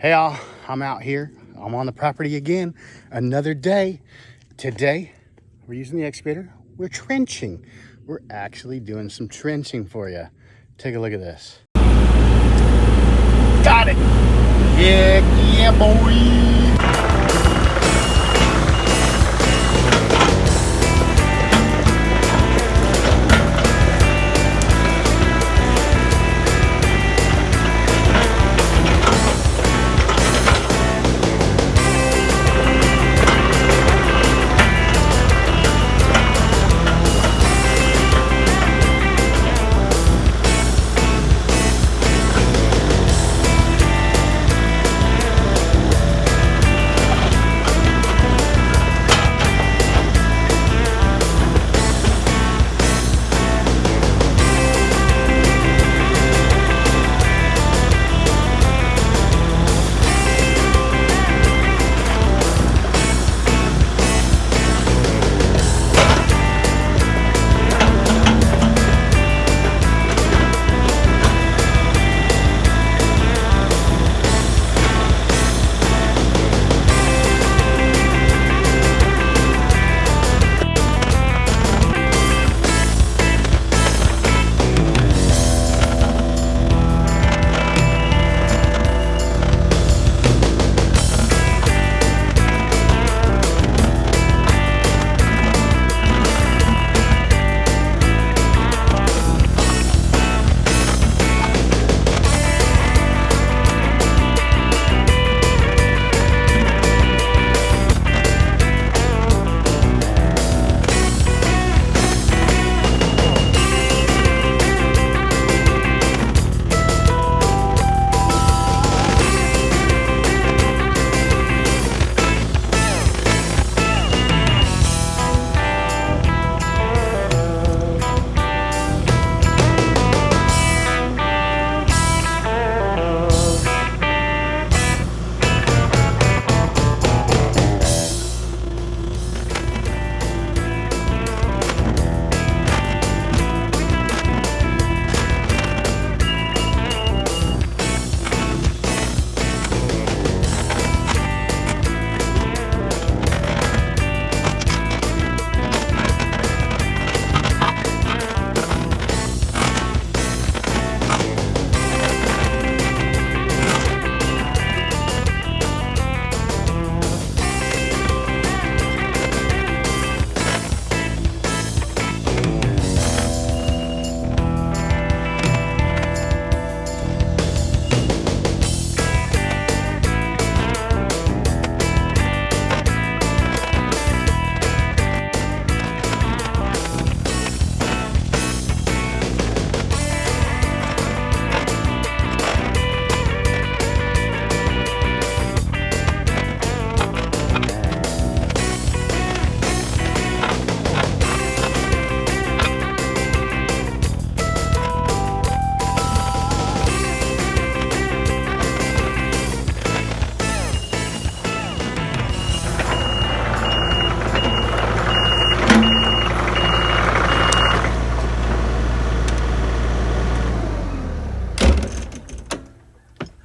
Hey all, I'm out here. I'm on the property again. Another day. Today, we're using the excavator. We're trenching. We're actually doing some trenching for you. Take a look at this. Got it. Yeah, boy.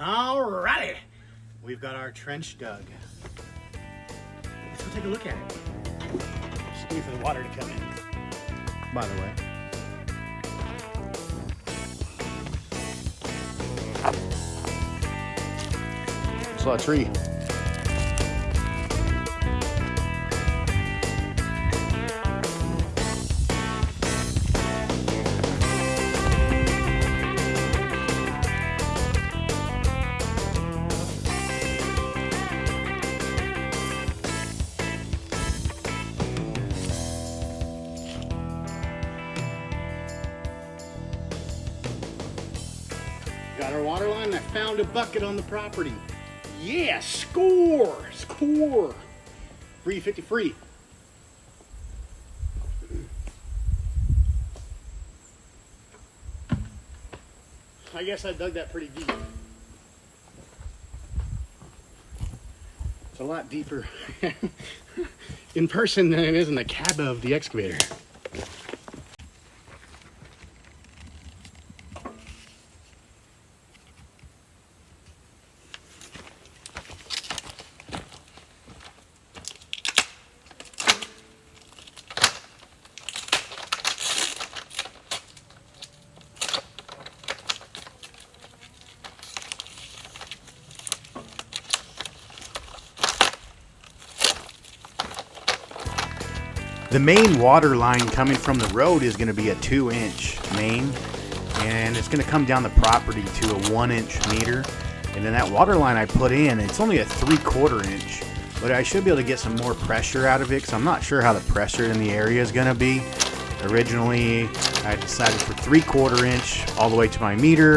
Alrighty, we've got our trench dug. Let's go take a look at it. Just wait for the water to come in, by the way. Saw a tree. Got our water line. I found a bucket on the property. Yeah, score! Score! Free 50 free. I guess I dug that pretty deep. It's a lot deeper in person than it is in the cab of the excavator. The main water line coming from the road is going to be a 2-inch main, and it's going to come down the property to a 1-inch meter. And then that water line I put in, it's only a 3/4 inch, but I should be able to get some more pressure out of it because I'm not sure how the pressure in the area is going to be. Originally, I decided for 3/4 inch all the way to my meter,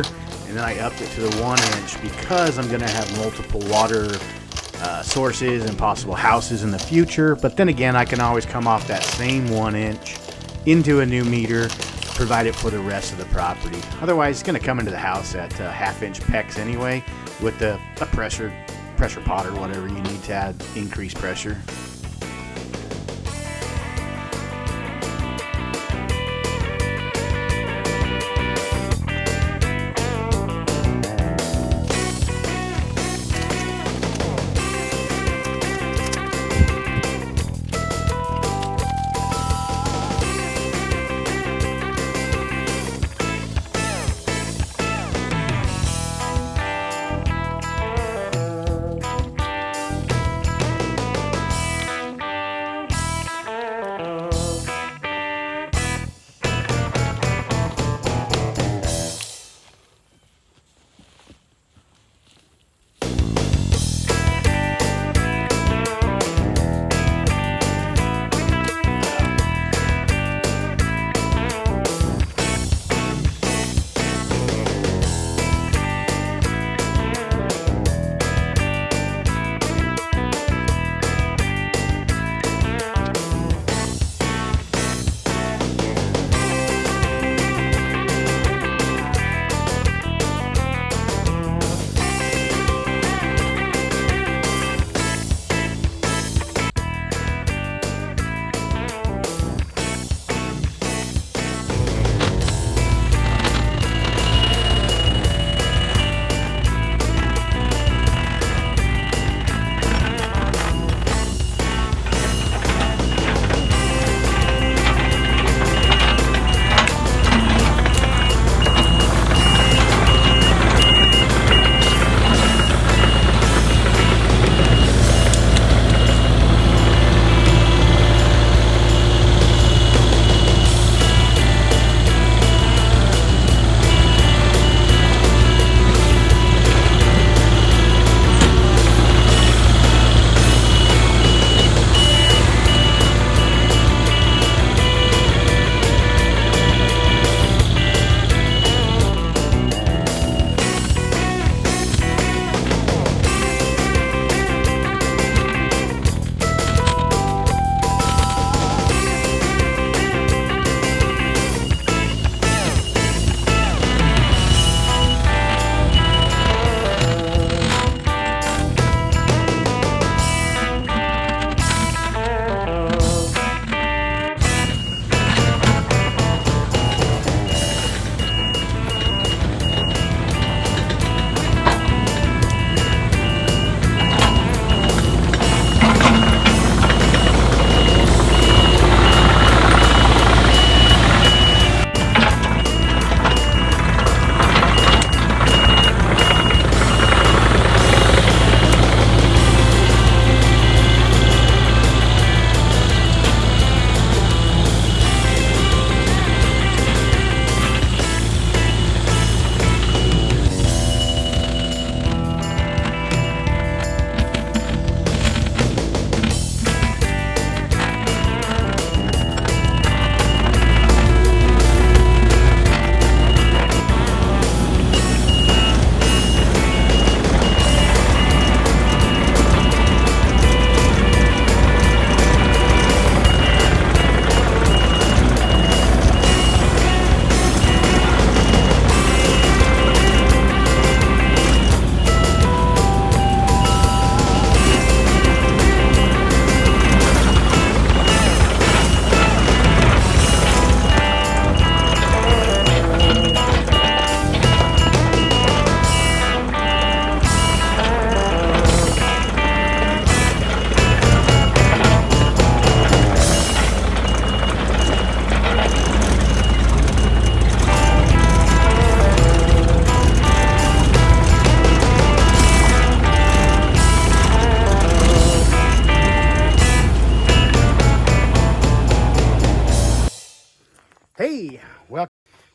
and then I upped it to the 1 inch because I'm going to have multiple water sources and possible houses in the future. But then again, I can always come off that same 1 inch into a new meter, provide it for the rest of the property. Otherwise, it's going to come into the house at 1/2 inch pecks anyway, with a pressure pot or whatever you need to add increased pressure.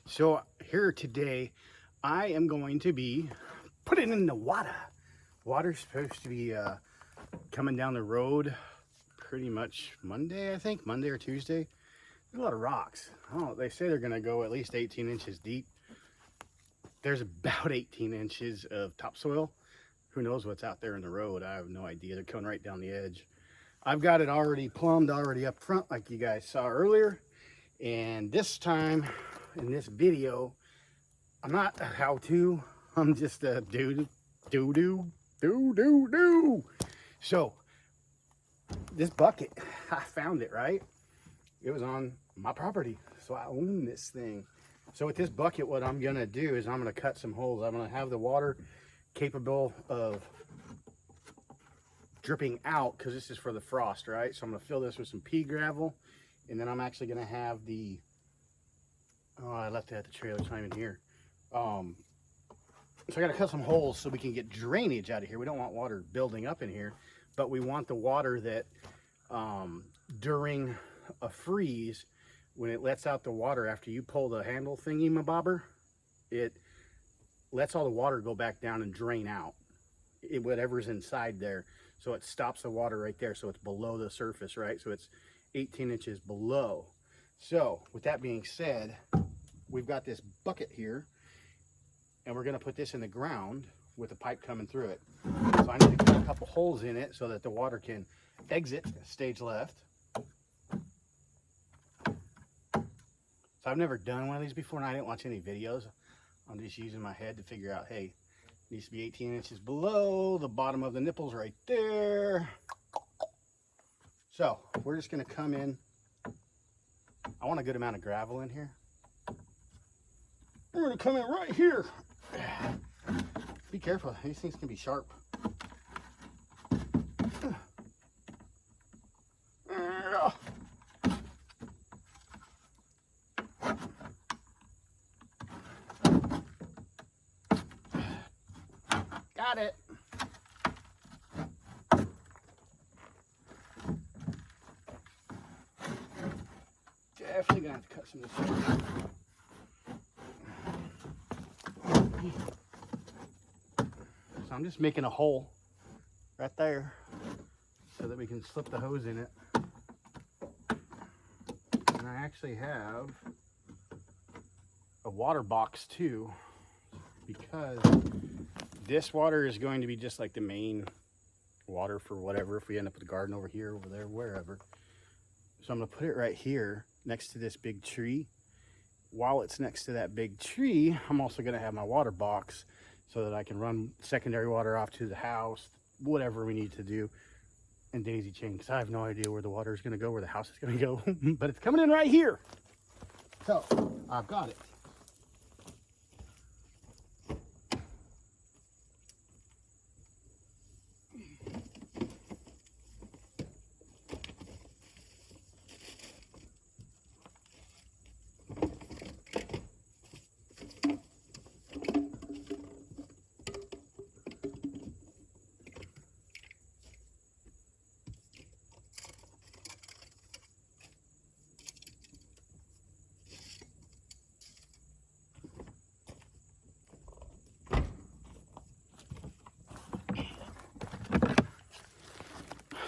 So here today, I am going to be putting in the water. Water's supposed to be coming down the road pretty much Monday, I think, Monday or Tuesday. There's a lot of rocks. I don't know, they say they're gonna go at least 18 inches deep. There's about 18 inches of topsoil. Who knows what's out there in the road? I have no idea. They're coming right down the edge. I've got it already plumbed already up front like you guys saw earlier. And this time in this video, I'm not a how-to, I'm just a do. So this bucket, I found it, right? It was on my property, so I own this thing. So with this bucket, what I'm gonna do is I'm gonna cut some holes. I'm gonna have the water capable of dripping out, because this is for the frost, right? So I'm gonna fill this with some pea gravel, and then I'm actually gonna have the, oh, I left it at the trailer, it's not even here. So I gotta cut some holes so we can get drainage out of here. We don't want water building up in here, but we want the water that during a freeze, when it lets out the water after you pull the handle thingy mabobber, it lets all the water go back down and drain out whatever's inside there. So it stops the water right there, so it's below the surface, right? So it's 18 inches below. So with that being said, we've got this bucket here, and we're gonna put this in the ground with a pipe coming through it. So I need to cut a couple holes in it so that the water can exit stage left. So I've never done one of these before, and I didn't watch any videos. I'm just using my head to figure out, hey, it needs to be 18 inches below the bottom of the nipples right there. So we're just gonna come in. I want a good amount of gravel in here. We're gonna come in right here. Be careful, these things can be sharp. Got it. Definitely gonna have to cut some of this. So I'm just making a hole right there so that we can slip the hose in it. And I actually have a water box too, because this water is going to be just like the main water for whatever, if we end up with a garden over here, over there, wherever. So I'm gonna put it right here next to this big tree. While it's next to that big tree, I'm also gonna have my water box so that I can run secondary water off to the house, whatever we need to do, and daisy chain, because I have no idea where the water is gonna go, where the house is gonna go, but it's coming in right here. So I've got it.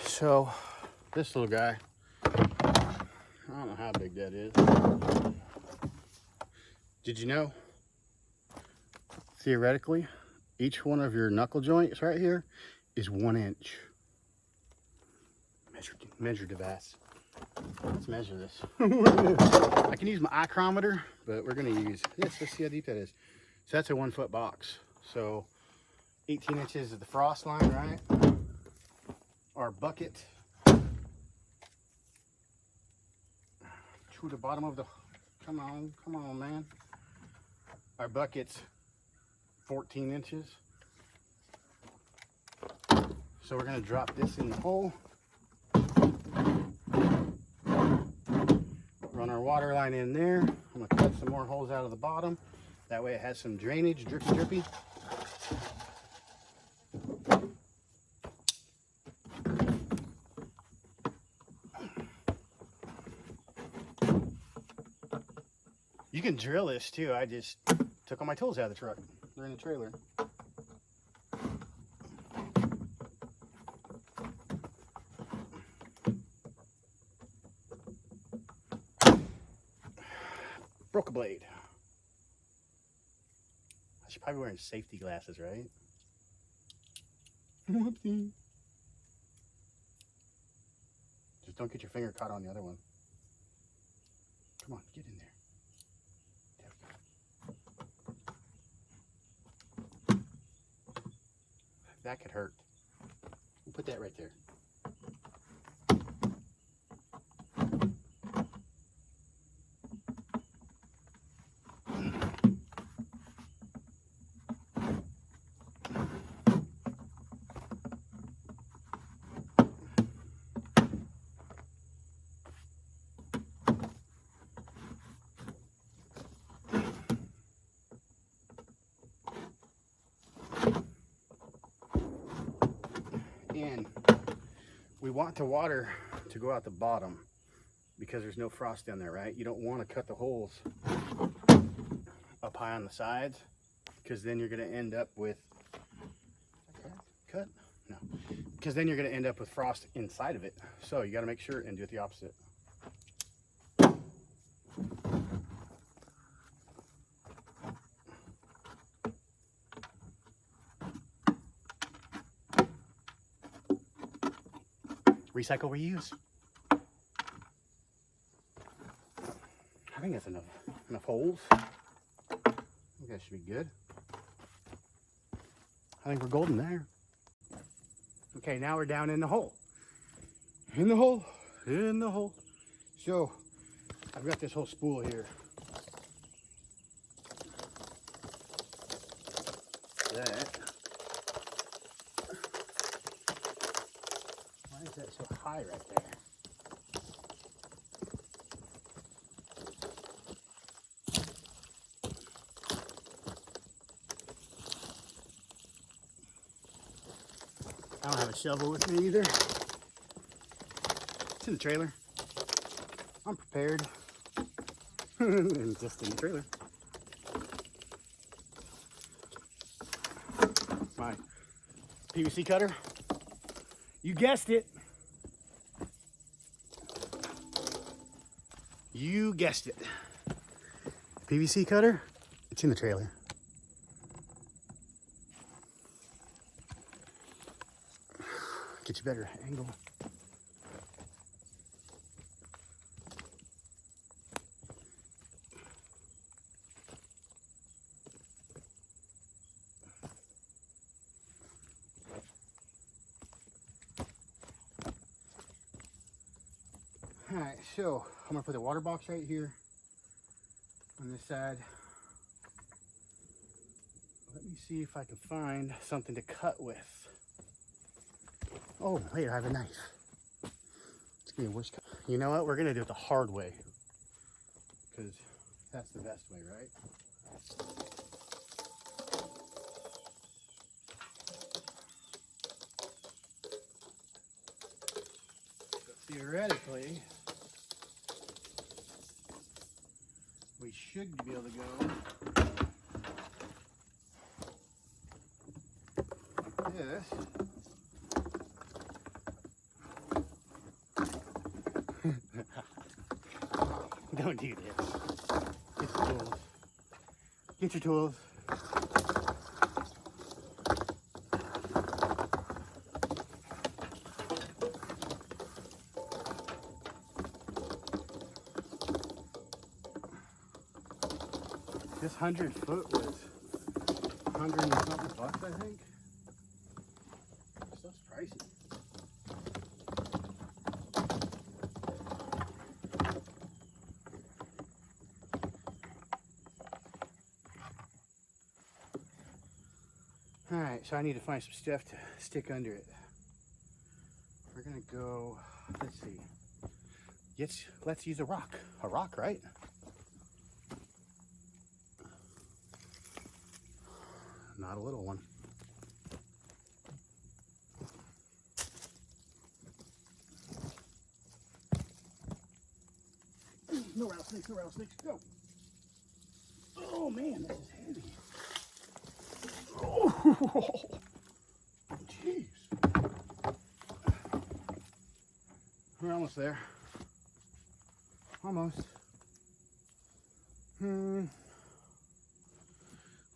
So this little guy, I don't know how big that is. Did you know, theoretically, each one of your knuckle joints right here is 1 inch. Measure device. Let's measure this. I can use my micrometer, but we're gonna use this. Let's see how deep that is. So that's a 1 foot box. So 18 inches is the frost line, right? Our bucket to the bottom of the, come on man. Our bucket's 14 inches. So we're gonna drop this in the hole. Run our water line in there. I'm gonna cut some more holes out of the bottom. That way it has some drainage, drippy. You can drill this too. I just took all my tools out of the truck. They're in the trailer. Broke a blade. I should probably be wearing safety glasses, right? Whoopsie. Just don't get your finger caught on the other one. Come on, get in there. There we go. That could hurt. We'll put that right there. And we want the water to go out the bottom because there's no frost down there, right? You don't want to cut the holes up high on the sides because then you're going to end up with cut? No, because then you're going to end up with frost inside of it. So you got to make sure and do it the opposite. Recycle, reuse. I think that's enough holes. I think that should be good. I think we're golden there. Okay, now we're down in the hole. In the hole. In the hole. So I've got this whole spool here. Why is that so high right there? I don't have a shovel with me either. It's in the trailer. I'm prepared. Just in the trailer. My PVC cutter. You guessed it. You guessed it. PVC cutter. It's in the trailer. Get you better angle. All right, so I'm gonna put the water box right here on this side. Let me see if I can find something to cut with. Oh, wait, I have a knife. It's gonna be worse cut. You know what? We're gonna do it the hard way because that's the best way, right? So theoretically, we should be able to go like this. Don't do this. Get your tools. Get your tools. This 100-foot was 100 and something bucks, I think. Stuff's pricey. All right, so I need to find some stuff to stick under it. We're gonna go, let's see. Let's use a rock. A rock, right? Not a little one. No rattlesnakes, no rattlesnakes, go. Oh man, this is heavy. Oh, jeez. We're almost there. Almost.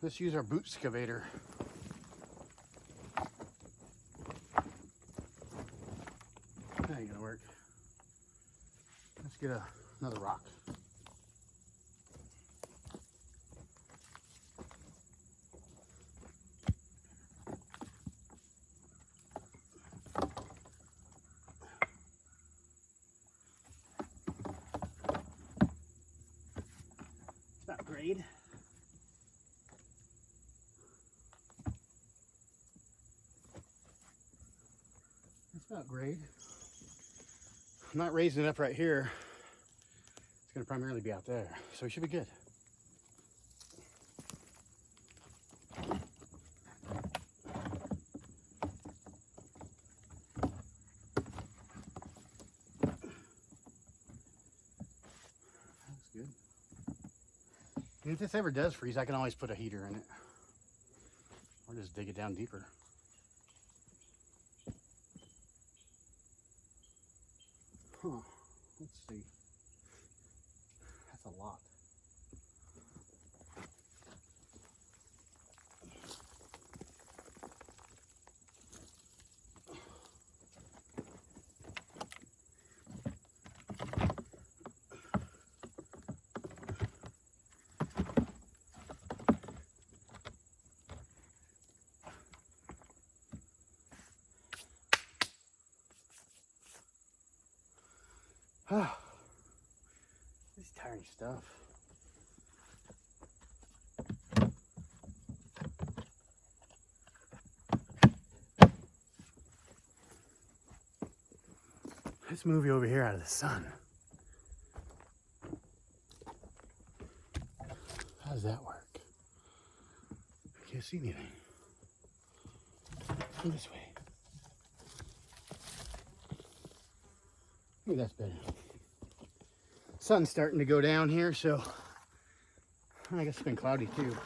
Let's use our boot excavator. That ain't gonna work. Let's get another rock. It's not grade. It's not grade. I'm not raising it up right here. It's going to primarily be out there, so it should be good. That's good. And if this ever does freeze, I can always put a heater in it. Or just dig it down deeper. Huh, let's see. That's a lot. This tiny stuff. Let's move you over here out of the sun. How does that work? I can't see anything. Go this way. Maybe that's better. Sun's starting to go down here, so I guess it's been cloudy too.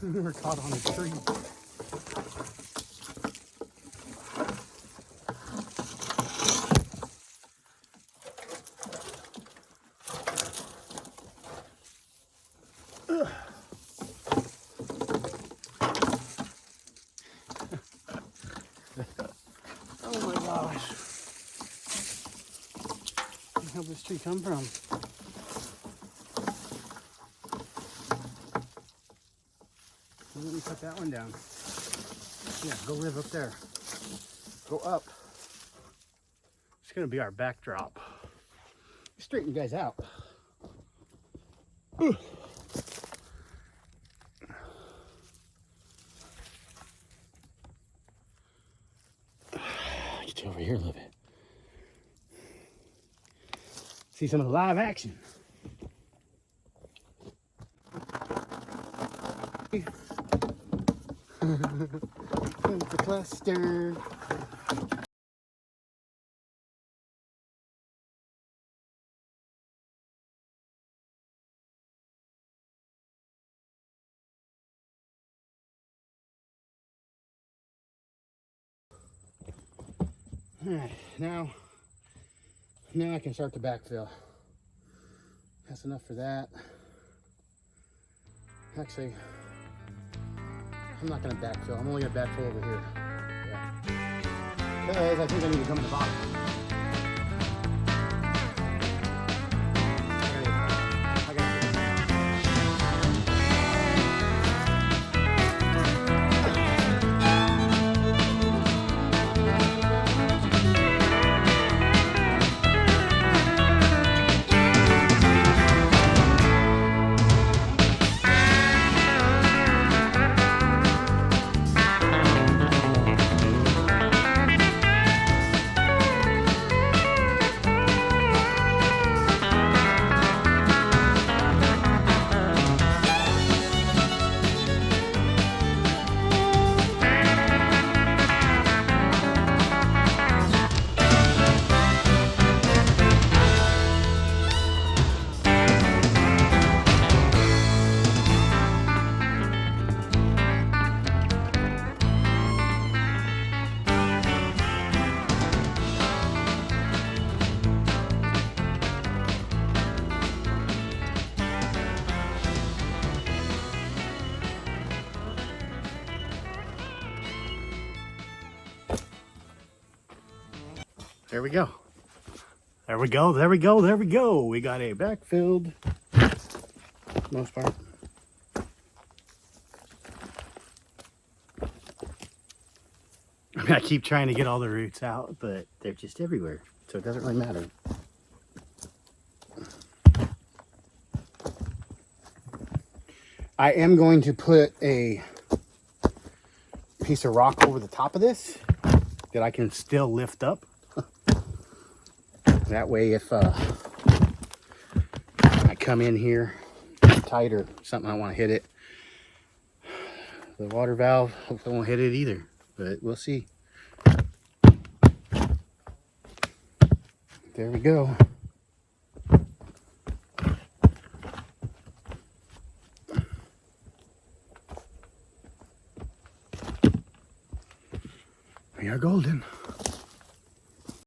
We were caught on a tree. Oh my gosh. Where the hell did this tree come from? Well, let me cut that one down. Yeah, go live up there. Go up. It's gonna be our backdrop. Straighten you guys out. Ooh. Get you over here a little bit. See some of the live action. The cluster. All right, now I can start to backfill. That's enough for that. Actually, I'm not gonna backfill. I'm only gonna backfill over here. Yeah. Because I think I need to come to the bottom. There we go. There we go, there we go, there we go. We got a backfilled, most part. I mean, I keep trying to get all the roots out, but they're just everywhere, so it doesn't really matter. I am going to put a piece of rock over the top of this that I can still lift up. That way, if I come in here tight or something, I want to hit it, the water valve hopefully won't hit it either, but we'll see. There we go. We are golden.